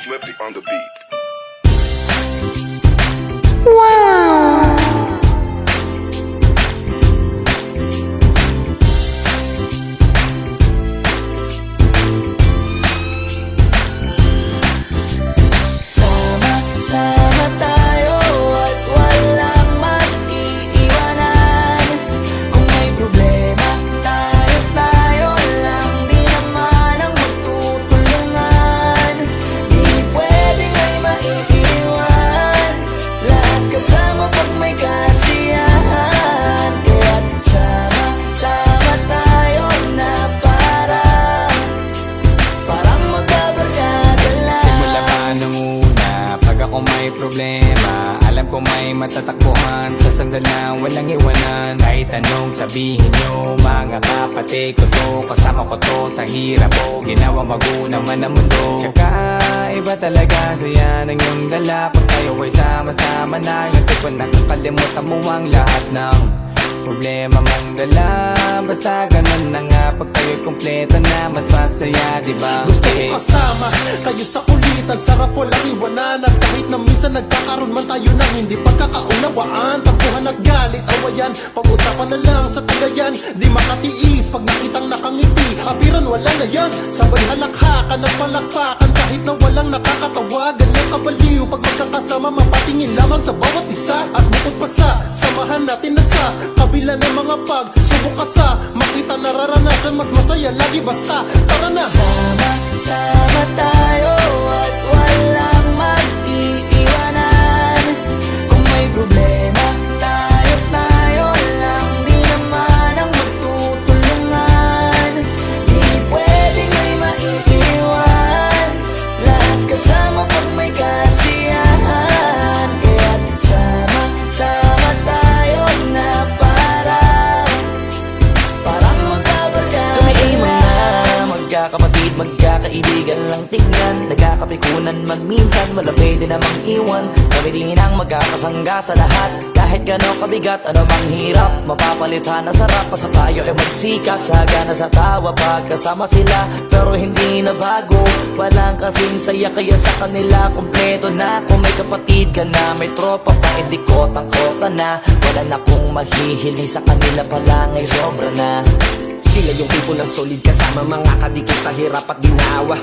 Swifty on the beat. Wow! Sama tayo at walang mag-iiwanan. Kung may problema, tayo lang. Di naman ang magtutulungan. Di pwedeng may maiiwan. Lahat kasama pag may kasiyahan. Kaya't sama tayo na parang magkabarkada lang. Simula pa nung una, pag ako may problema, alam ko may matatakbuhan. Sa sandal na walang iwanan. Kahit anong sabihin nyo, mga kapatid ko to, kasama ko to sa hirap ko, ginawa magunang man ang mundo. Tsaka iba talaga saya ng iyong dala. Pag tayo ay sama-sama na, yung tipo nakakalimutan mo ang lahat ng problema mong dala. Basta ganun na nga, pag tayo'y kumpleto na, mas masaya, diba? Gusto ko kasama kayo sa kulitan, sarap walang iwanan. At kahit na minsan nagkakaroon man tayo ng hindi pagkakaunawaan, tampuhan at galit, awayan, pag-usapan na lang sa tagayan. Di makatiis pag nakitang nakangiti, abiran wala na yan. Sabay halakhakan at palakpakan, kahit na walang nakakatawa. Ganyan kabaliw pag magkakasama, mapatingin lamang sa bawat isa. At bukod pa sa samahan natin na sa kabila ng mga pagsubok ka sa makita nararanasan, mas masaya lagi basta tara na. Sama tayo at walang mag-iiwanan. Kung may problema, tayo lang. Di naman ang magtutulungan. Di pwedeng may maiiwan. Lahat kasama pag may kasiyahan. Kaya't sama tayo na parang magkabarkada. Kami ay mga magkakapatid, magkakaibigan lang tingnan. Nagkakapikunan magminsan, wala pwede namang iwan. Kami din ang magkakasangga sa lahat. Kahit gano'ng kabigat, ano mang hirap, mapapalitan na sarap. Basta tayo ay magsikap, sagana sa tawa pagkasama sila. Pero hindi na bago, walang kasing saya. Kaya sa kanila kompleto na. Kung may kapatid ka na, may tropa pa, hindi ko tangkota na. Wala na kong mahihiling sa kanila pa lang ay sobra na. Sila yung tipo ng solid kasama, mga kadikit sa hirap at ginawa.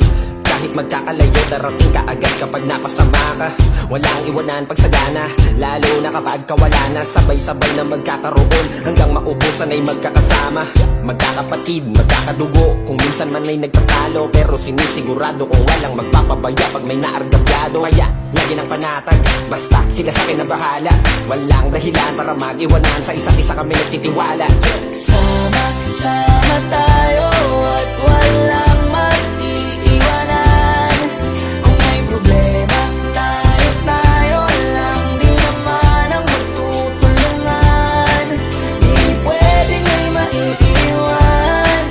Kahit magkakalayo, darating ka agad kapag napasama ka. Walang iwanan pag sagana, lalo na kapag kawala na. Sabay-sabay na magkakaroon, hanggang maubusan ay magkakasama. Magkakapatid, magkakadugo, kung minsan man ay nagtatalo. Pero sinisigurado kung walang magpapabaya pag may naargabyado. Kaya, lagi ng panatag, basta sila sa akin na bahala. Walang dahilan para mag-iwanan, sa isa't isa kami nagtitiwala. Sama tayo at walang mag-iiwanan. Kung may problema, tayo lang. Di naman ang magtutulungan. Di pwedeng may maiiwan.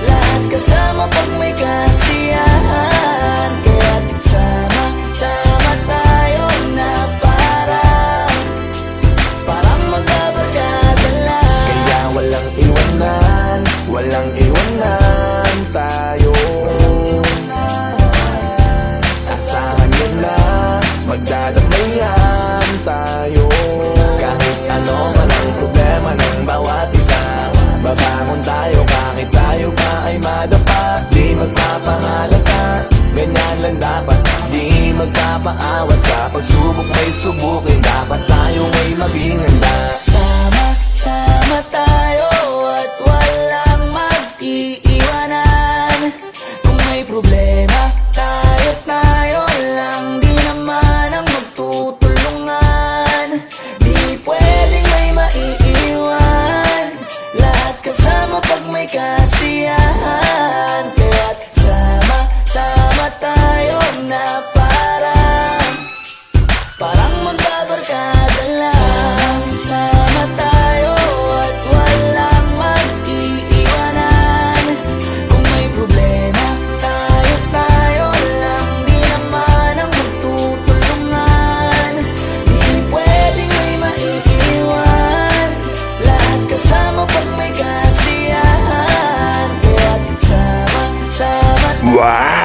Lahat kasama pag may kasiyahan. Kaya't sama tayo na parang magkabarkada lang. Kaya walang iwanan, walang iwanan tayo. Asahan nyo na, magdadamayan tayo. Kahit ano man ang problema ng bawat isa, babangon tayo kahit tayo pa ay madapa. Di magpapahalata, ganyan lang dapat. Di magpapaawat sa pagsubok, may subukin. Dapat tayo ay maging handa. Sama tayo at walang mag-iiwanan. Kung may problema, tayo lang. Di naman ang magtutulungan. Di pwedeng may maiiwan. Lahat kasama pag may kasiyahan. Kaya't sama tayo na parang magkabarkada lang. Sama tayo at walang mag-iiwanan. Kung may problema, tayo lang. Di naman ang magtutulungan. Di pwedeng may maiiwan. Lahat kasama pag may kasiyahan. Kaya't sama Wow!